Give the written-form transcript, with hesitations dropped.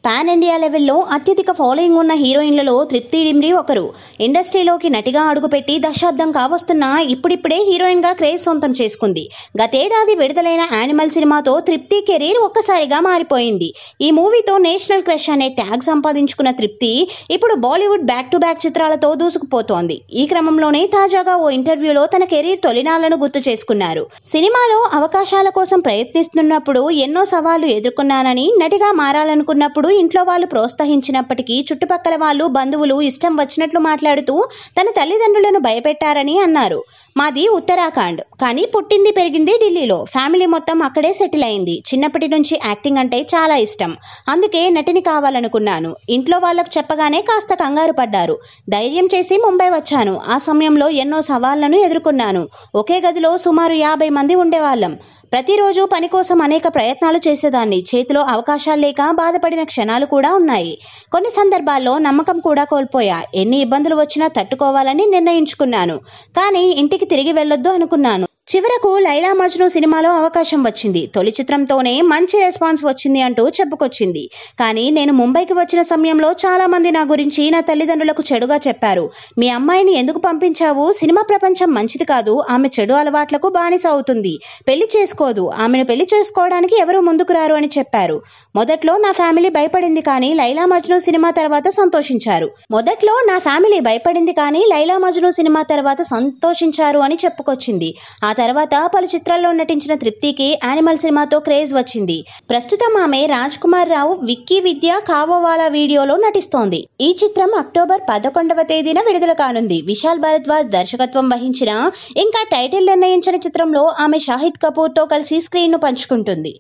Pan India లెవెల్లో అత్యధిక following ఉన్న హీరోయిన్లలో తృప్తి డిమ్రీ ఒకరు. ఇండస్ట్రీలోకి నటిగా అడుగుపెట్టి దశాబ్దం కావస్తున్నా ఇప్పుడిప్పుడే హీరోయిన్గా క్రేజ్ సొంతం చేసుకుంది. గతేడాది విడుదలైన యానిమల్ సినిమాతో తృప్తి కెరీర్ ఒక్కసారిగా మారిపోయింది. ఈ మూవీతో నేషనల్ క్రష్ అనే ట్యాగ్ సంపాదించుకున్న తృప్తి ఇప్పుడు బాలీవుడ్ బ్యాక్ టు బ్యాక్ చిత్రాలతో దూసుకుపోతోంది. ఈ క్రమంలోనే తాజాగా ఓ ఇంటర్వ్యూలో తన కెరీర్ తొలినాళ్లను గుర్తు చేసుకున్నారు. సినిమాలో అవకాశాల కోసం ప్రయత్నిస్తున్నప్పుడు ఎన్నో సవాళ్లు ఎదుర్కొన్నానని, నటిగా మారాలనుకున్నప్పుడు ఇంట్లో వాళ్ళు ప్రోత్సహించినప్పటికీ చుట్టుపక్కల వాళ్ళు, బంధువులు ఇష్టం వచ్చినట్లు మాట్లాడుతూ తన తల్లిదండ్రులను భయపెట్టారని అన్నారు. మాది ఉత్తరాఖండ్, కానీ పుట్టింది పెరిగింది ఢిల్లీలో. ఫ్యామిలీ మొత్తం అక్కడే సెటిల్ అయింది. చిన్నప్పటి నుంచి యాక్టింగ్ అంటే చాలా ఇష్టం. అందుకే నటిని కావాలనుకున్నాను. ఇంట్లో వాళ్ళకు చెప్పగానే కాస్త కంగారు పడ్డారు. ధైర్యం చేసి ముంబై వచ్చాను. ఆ సమయంలో ఎన్నో సవాళ్లను ఎదుర్కొన్నాను. ఒకే గదిలో సుమారు 50 మంది ఉండేవాళ్ళం. ప్రతిరోజు పని కోసం అనేక ప్రయత్నాలు చేసేదాన్ని. చేతిలో అవకాశాలు లేక బాధపడిన క్షణాలు కూడా ఉన్నాయి. కొన్ని సందర్భాల్లో నమ్మకం కూడా కోల్పోయా. ఎన్ని ఇబ్బందులు వచ్చినా తట్టుకోవాలని నిర్ణయించుకున్నాను. కానీ ఇంటికి తిరిగి వెళ్ళొద్దు అనుకున్నాను. చివరకు లైలా మజ్ను సినిమాలో అవకాశం వచ్చింది. తొలి చిత్రంతోనే మంచి రెస్పాన్స్ వచ్చింది అంటూ చెప్పుకొచ్చింది. కానీ నేను ముంబైకి వచ్చిన సమయంలో చాలా మంది నా గురించి, నా తల్లిదండ్రులకు చెడుగా చెప్పారు. మీ అమ్మాయిని ఎందుకు పంపించావు? సినిమా ప్రపంచం మంచిది కాదు. ఆమె చెడు అలవాట్లకు బానిస అవుతుంది. పెళ్లి చేసుకోదు. ఆమెను పెళ్లి చేసుకోవడానికి ఎవరూ ముందుకు రారు అని చెప్పారు. మొదట్లో నా ఫ్యామిలీ భయపడింది, కానీ లైలా మజ్ను సినిమా తర్వాత సంతోషించారు అని చెప్పుకొచ్చింది. ఆ తర్వాత పలు చిత్రాల్లో నటించిన తృప్తికి యానిమల్ సినిమాతో క్రేజ్ వచ్చింది. ప్రస్తుతం ఆమె రాజ్ కుమార్ రావు, విక్కీ విద్య, కావోవాలా వీడియోలో నటిస్తోంది. ఈ చిత్రం అక్టోబర్ 11వ తేదీన విడుదల కానుంది. విశాల్ భరద్వాజ్ దర్శకత్వం వహించిన, ఇంకా టైటిల్ నిర్ణయించిన చిత్రంలో ఆమె షాహిద్ కపూర్ తో కలిసి స్క్రీన్ ను పంచుకుంటుంది.